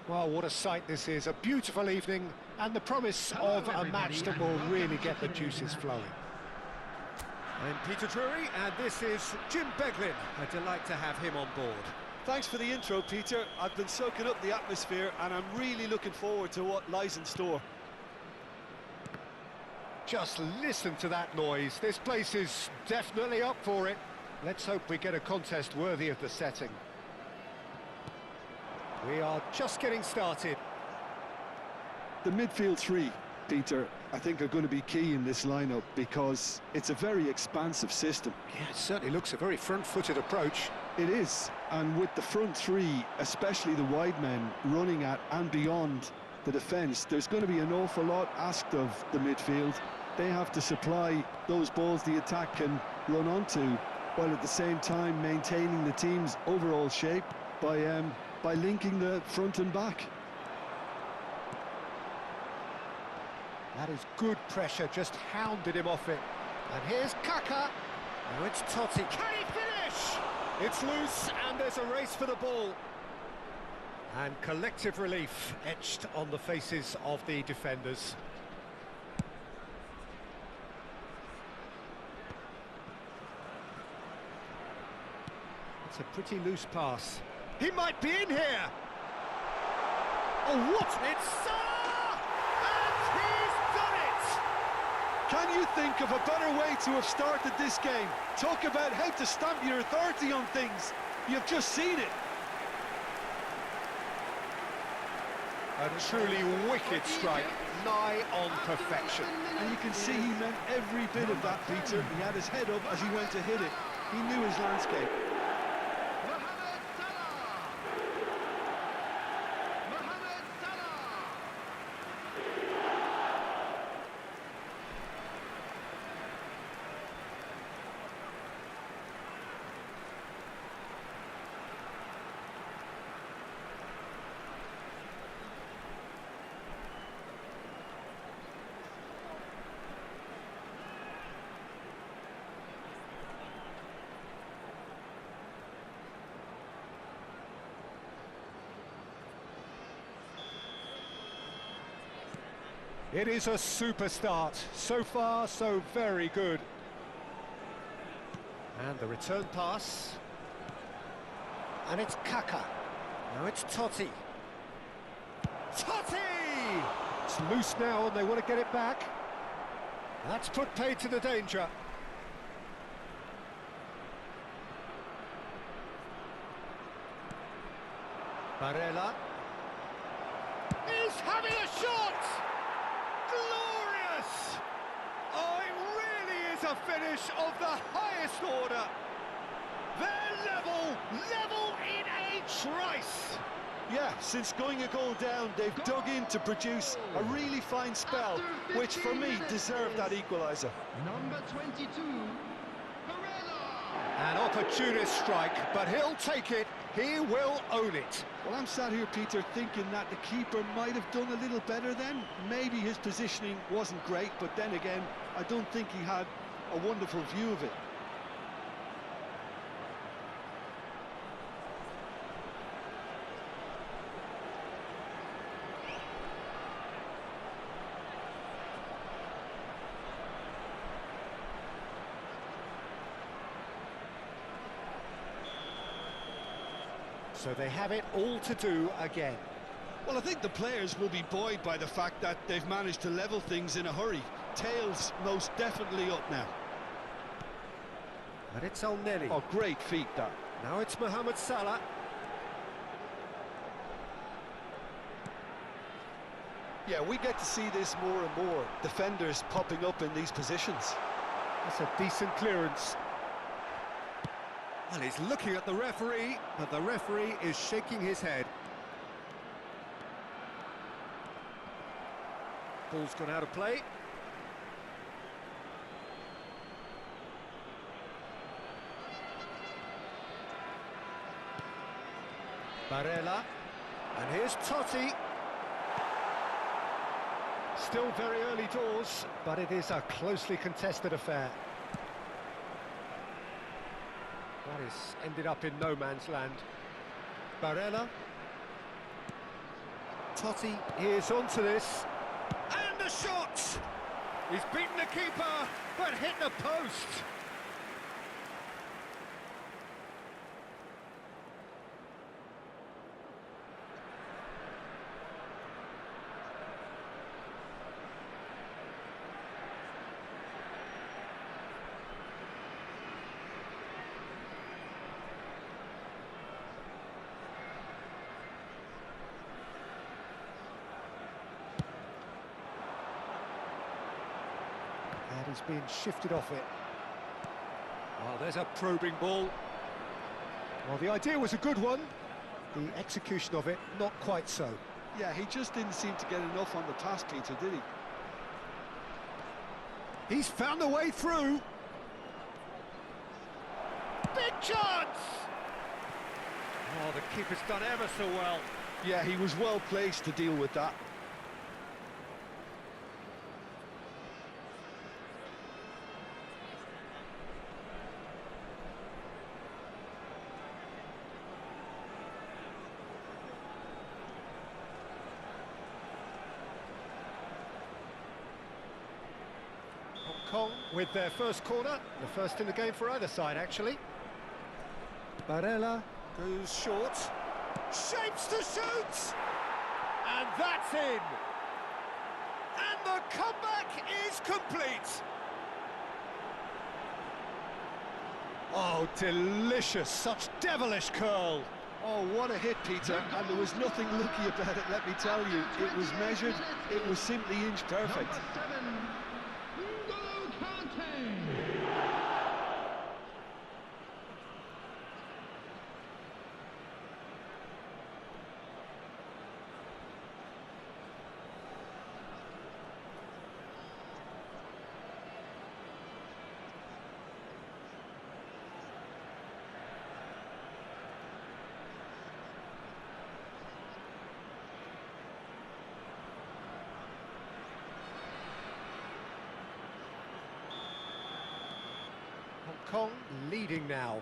Well, what a sight this is. A beautiful evening and the promise of a match that will really get the juices flowing. I'm Peter Drury and this is Jim Beglin. A delight to have him on board. Thanks for the intro, Peter. I've been soaking up the atmosphere and I'm really looking forward to what lies in store. Just listen to that noise. This place is definitely up for it. Let's hope we get a contest worthy of the setting. We are just getting started. The midfield three, Peter, I think are going to be key in this lineup because it's a very expansive system. Yeah, it certainly looks a very front-footed approach. It is, and with the front three, especially the wide men, running at and beyond the defence, there's going to be an awful lot asked of the midfield. They have to supply those balls the attack can run onto, while at the same time maintaining the team's overall shape by linking the front and back. That is good pressure, just hounded him off it. And here's Kaka. Now it's Totti. Can he finish? It's loose and there's a race for the ball. And collective relief etched on the faces of the defenders. It's a pretty loose pass. He might be in here! Oh, what? It's Salah! And he's done it! Can you think of a better way to have started this game? Talk about how to stamp your authority on things. You've just seen it. A truly wicked strike, nigh on perfection. And you can see he meant every bit of that, Peter. He had his head up as he went to hit it. He knew his landscape. It is a super start. So far, so very good. And the return pass. And it's Kaka. Now it's Totti. Totti! It's loose now and they want to get it back. That's put paid to the danger. Barella. He's having a shot! Glorious! Oh, it really is a finish of the highest order. They're level in a trice. Yeah, since going a goal down, they've dug in to produce a really fine spell, which for me deserved that equaliser. Number 22, An opportunist strike, but he'll take it. He will own it. Well, I'm sat here, Peter, thinking that the keeper might have done a little better then. Maybe his positioning wasn't great, but then again, I don't think he had a wonderful view of it. So they have it all to do again. Well, I think the players will be buoyed by the fact that they've managed to level things in a hurry. Tails most definitely up now. And it's El-Neni. Oh, great feat, that. Now it's Mohamed Salah. Yeah, we get to see this more and more. Defenders popping up in these positions. That's a decent clearance. Well, he's looking at the referee, but the referee is shaking his head. Ball's gone out of play. Barella. And here's Totti. Still very early doors, but it is a closely contested affair. That is ended up in no man's land. Barella. Totti is onto this. And the shot! He's beaten the keeper, but hit the post. And he's being shifted off it. Oh, there's a probing ball. Well, the idea was a good one. The execution of it, not quite so. Yeah, he just didn't seem to get enough on the pass, Peter, did he? He's found a way through. Big chance! Oh, the keeper's done ever so well. Yeah, he was well placed to deal with that. Hong Kong with their first corner, the first in the game for either side, actually. Barella goes short, shapes to shoot, and that's in. And the comeback is complete. Oh, delicious, such devilish curl. Oh, what a hit, Peter, and there was nothing lucky about it, let me tell you. It was measured, it was simply inch perfect. Hong Kong leading now.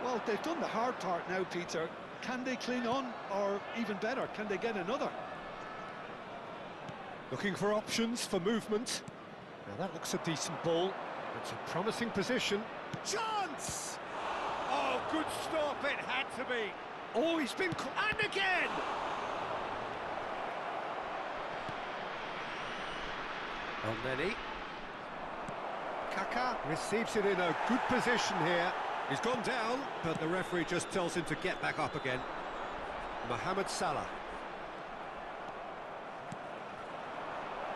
Well, they've done the hard part now, Peter. Can they cling on, or even better, can they get another? Looking for options for movement. Now that looks a decent ball. It's a promising position. Chance! Oh, good stop, it had to be. Oh, he's been... and again! Elneny. Kaka receives it in a good position here. He's gone down, but the referee just tells him to get back up again. Mohamed Salah.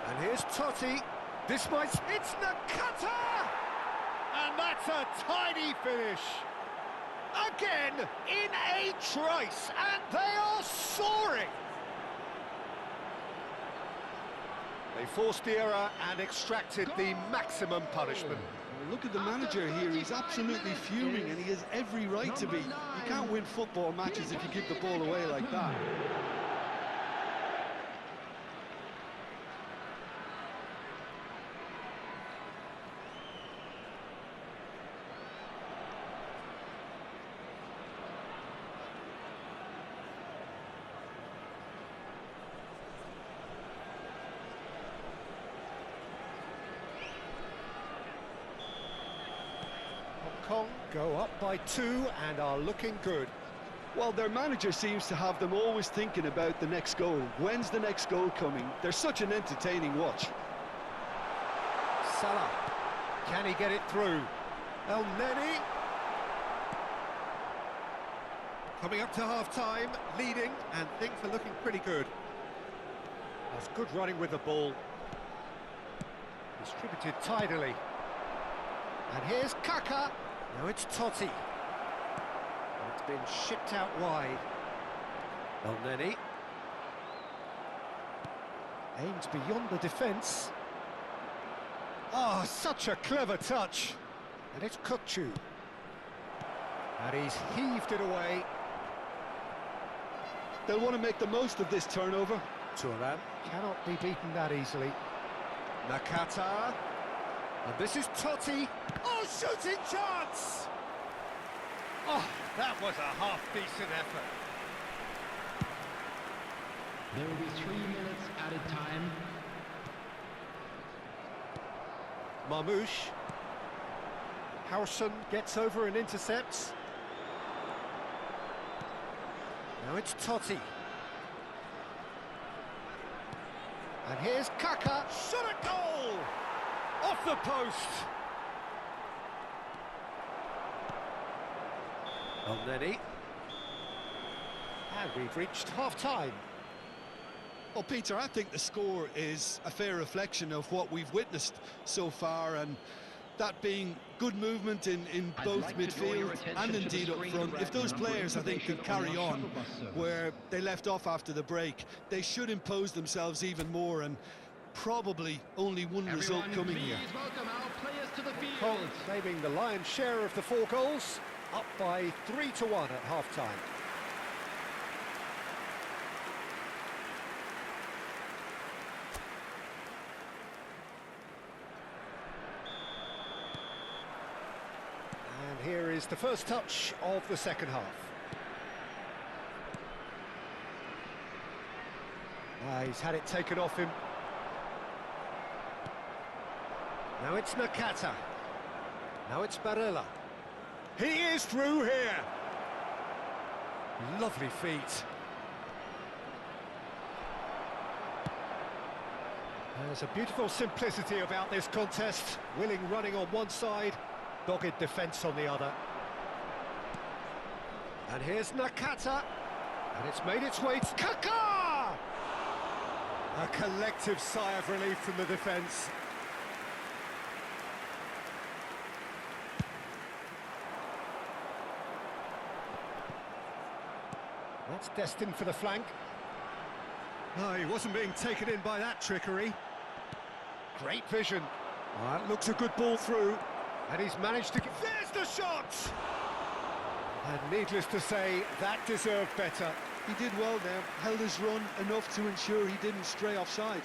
And here's Totti. This might... it's Nakata! And that's a tidy finish. Again, in a trice, and they are soaring. They forced the error and extracted the maximum punishment. Well, look at the manager here, he's absolutely fuming, and he has every right to be. You can't win football matches if you give the ball away like that. Hong Kong go up by 2 and are looking good. Well, their manager seems to have them always thinking about the next goal. When's the next goal coming? They're such an entertaining watch. Salah, can he get it through? Elneny. Coming up to half-time, leading, and things are looking pretty good. That's good running with the ball. Distributed tidily. And here's Kaka. Now it's Totti. And it's been shipped out wide. Elneny. Aims beyond the defence. Oh, such a clever touch. And it's Kukçu. And he's heaved it away. They'll want to make the most of this turnover. Thuram cannot be beaten that easily. Nakata. And this is Totti. Oh, shooting chance! Oh, that was a half-decent effort. There will be 3 minutes added time. Marmouche. Howson gets over and intercepts. Now it's Totti. And here's Kaka. Shot at goal! Off the post! Elneny. And we've reached half-time. Well, Peter, I think the score is a fair reflection of what we've witnessed so far, and that being good movement in both midfield and indeed up front. If those players, I think, can carry on where they left off after the break, they should impose themselves even more, and probably only one result coming here. Welcome our players to the field. Cole claiming the lion's share of the 4 goals, up by 3-1 at half-time. And here is the first touch of the second half. He's had it taken off him. Now it's Nakata. Now it's Barella. He is through here. Lovely feet. There's a beautiful simplicity about this contest. Willing running on one side, dogged defence on the other. And here's Nakata. And it's made its way to Kaka! A collective sigh of relief from the defence. That's destined for the flank. No, he wasn't being taken in by that trickery. Great vision. That looks a good ball through. And he's managed to get... There's the shot! And needless to say, that deserved better. He did well there, held his run enough to ensure he didn't stray offside.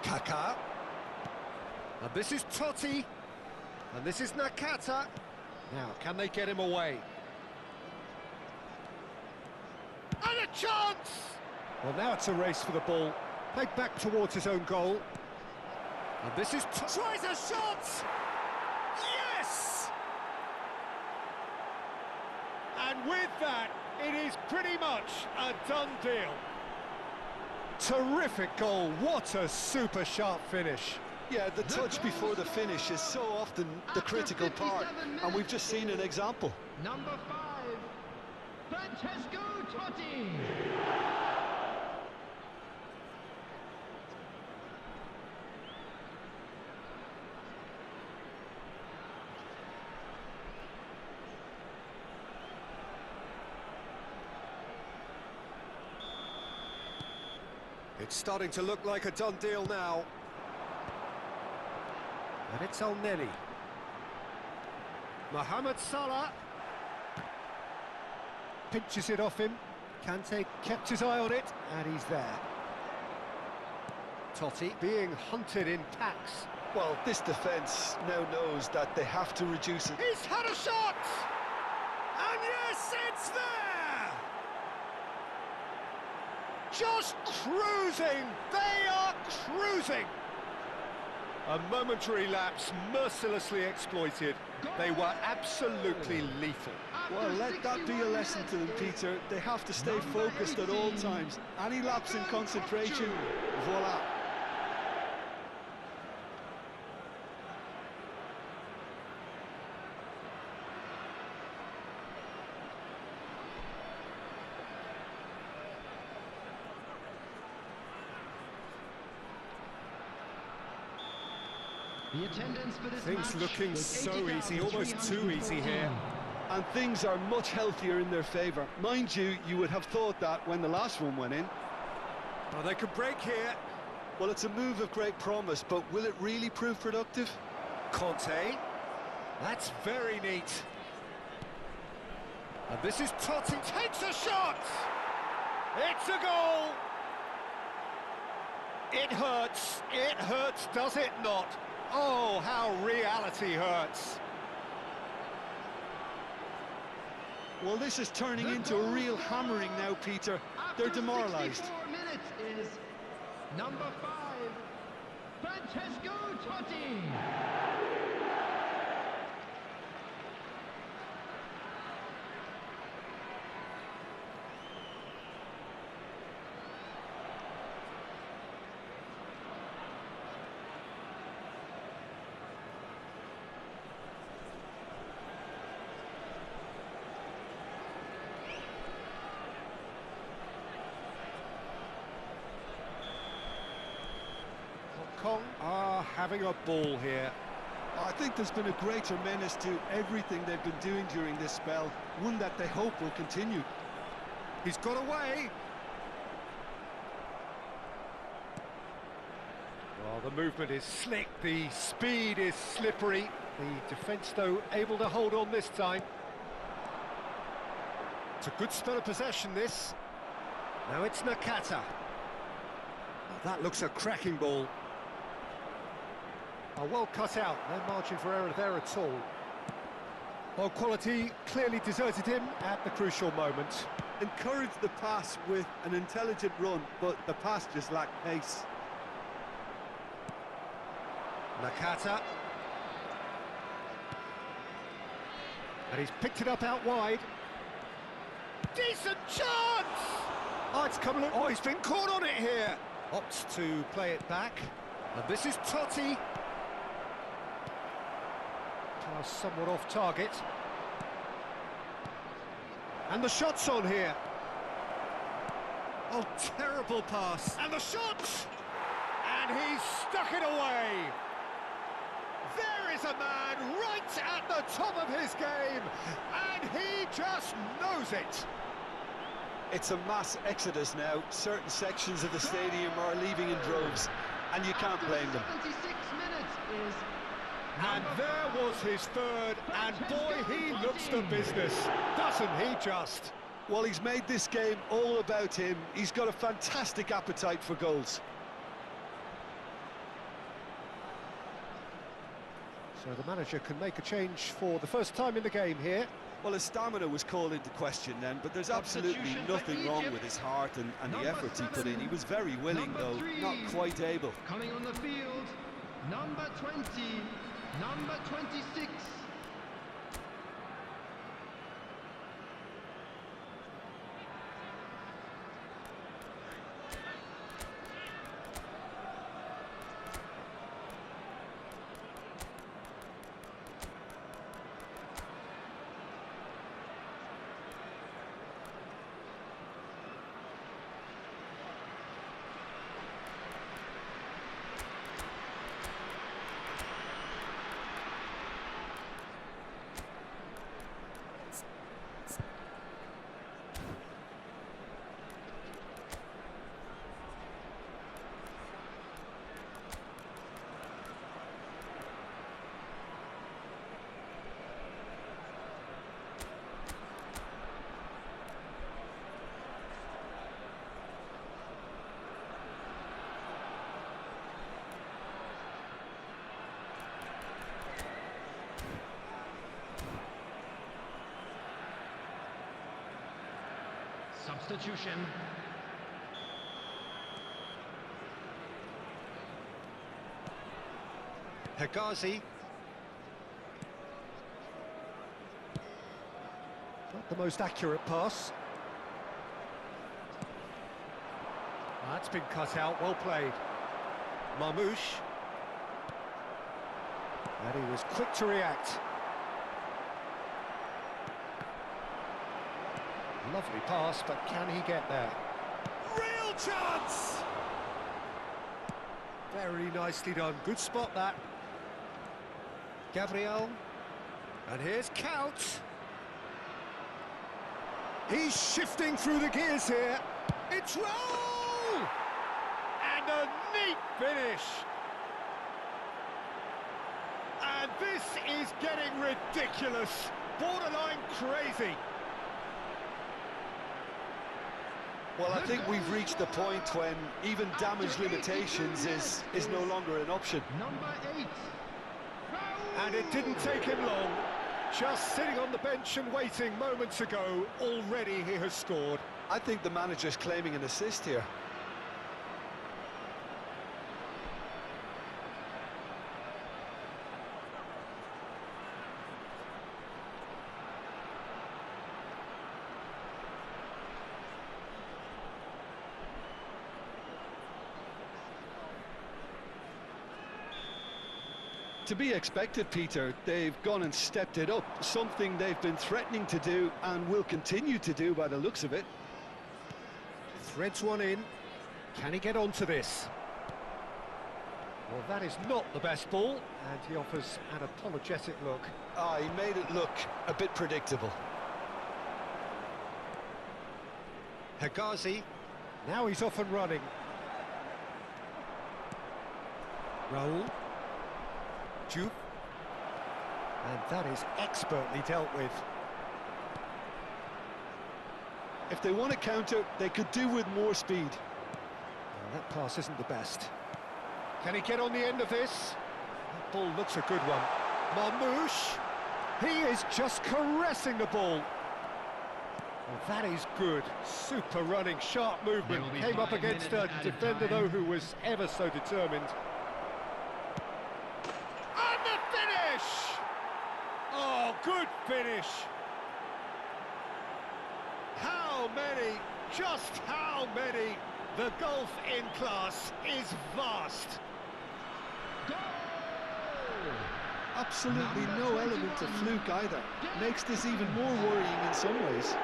Kaka. And this is Totti. And this is Nakata. Now, can they get him away? And a chance! Well, now it's a race for the ball. Played back towards his own goal. And this is... Tries a shot! Yes! And with that, it is pretty much a done deal. Terrific goal, what a super sharp finish. Yeah, the touch before the finish is so often the critical part, and we've just seen an example. Number 5, Francesco Totti. It's starting to look like a done deal now. And it's Elneny. Mohamed Salah. Pinches it off him. Kante kept his eye on it, and he's there. Totti being hunted in packs. Well, this defence now knows that they have to reduce it. He's had a shot! And yes, it's there! Just cruising! They are cruising! A momentary lapse mercilessly exploited. They were absolutely lethal. Well, let that be a lesson to them, Peter. They have to stay focused at all times. Any lapse in concentration, voila. The attendance for this Things match looking was so easy, almost too easy here. And things are much healthier in their favour. Mind you, you would have thought that when the last one went in. Oh, they could break here. Well, it's a move of great promise, but will it really prove productive? Conte. That's very neat. And this is Totti, takes a shot! It's a goal! It hurts, does it not? Oh, how reality hurts. Well, this is turning into a real hammering now, Peter. They're demoralised. 64 minutes is number 5, Francesco Totti. Kong are having a ball here. I think there's been a greater menace to everything they've been doing during this spell, one that they hope will continue. He's got away. Well, the movement is slick, the speed is slippery. The defence, though, able to hold on this time. It's a good spell of possession, this. Now it's Nakata. Oh, that looks a cracking ball. Oh, well cut out, no margin for error there at all. Well, quality clearly deserted him at the crucial moment. Encouraged the pass with an intelligent run, but the pass just lacked pace. Nakata. And he's picked it up out wide. Decent chance! Oh, it's coming. Oh, he's been caught on it here. Opts to play it back. And this is Totti. Pass somewhat off target. And the shot's on here. Oh, terrible pass. And the shot! And he's stuck it away. There is a man right at the top of his game, and he just knows it. It's a mass exodus now. Certain sections of the stadium are leaving in droves, and you can't blame them. 76 minutes is And there was his third, and boy, he looks the business, doesn't he just? Well, he's made this game all about him. He's got a fantastic appetite for goals. So the manager can make a change for the first time in the game here. Well, his stamina was called into question then, but there's absolutely nothing wrong with his heart and the efforts he put in. He was very willing, though, not quite able. coming on the field, number 20, number 26. Substitution. Hegazi. Not the most accurate pass. That's been cut out, well played. Marmouche. And he was quick to react. Lovely pass, but can he get there? Real chance! Very nicely done. Good spot, that. Gabriel. And here's Count. He's shifting through the gears here. It's roll! And a neat finish. And This is getting ridiculous, borderline crazy. Well, I think we've reached the point when even damage limitations is no longer an option. Number 8. And it didn't take him long. Just sitting on the bench and waiting moments ago, already he has scored. I think the manager's claiming an assist here. To be expected, Peter. They've gone and stepped it up, something they've been threatening to do and will continue to do by the looks of it. Threads one in. Can he get onto this? Well, that is not the best ball, and he offers an apologetic look. He made it look a bit predictable. Hegazi, now he's off and running. Raul. Juve. And that is expertly dealt with. If they want to counter, they could do with more speed. Well, that pass isn't the best. Can he get on the end of this? That ball looks a good one. Marmouche. He is just caressing the ball. Well, that is good. Super running, sharp movement. Came up against a defender, though, who was ever so determined. And the finish! Oh, good finish. How many, just how many? The gulf in class is vast. Absolutely no element of fluke either. Makes this even more worrying in some ways.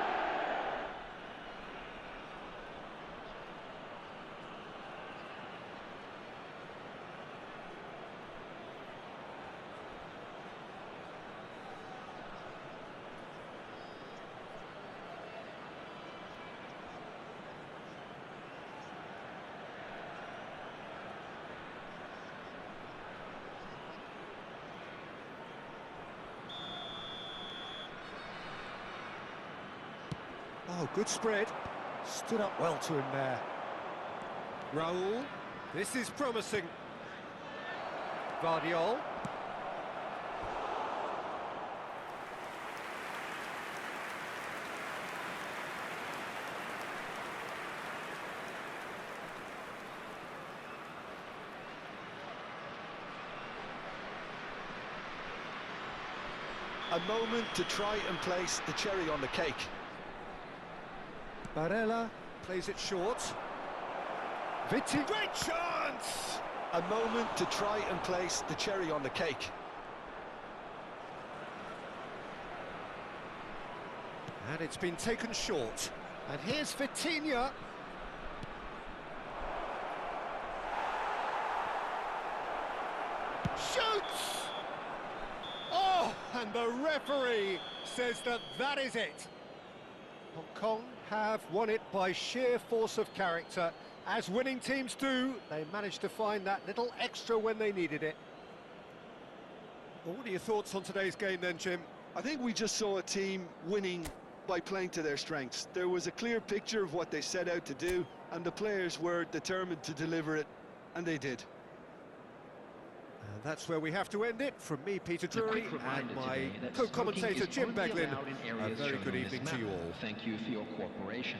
Oh, good spread. Stood up well to him there. Raul. This is promising. Vardiol. A moment to try and place the cherry on the cake. Barella plays it short. Vitti, great chance! A moment to try and place the cherry on the cake. And it's been taken short. And here's Vitinha. Shoots! Oh, and the referee says that that is it. Hong Kong have won it by sheer force of character. As winning teams do, they managed to find that little extra when they needed it. Well, what are your thoughts on today's game then, Jim? I think we just saw a team winning by playing to their strengths. There was a clear picture of what they set out to do, and the players were determined to deliver it, and they did. And that's where we have to end it. From me, Peter Drury, and my co-commentator, Jim Beglin. A very good evening to you all. Thank you for your cooperation.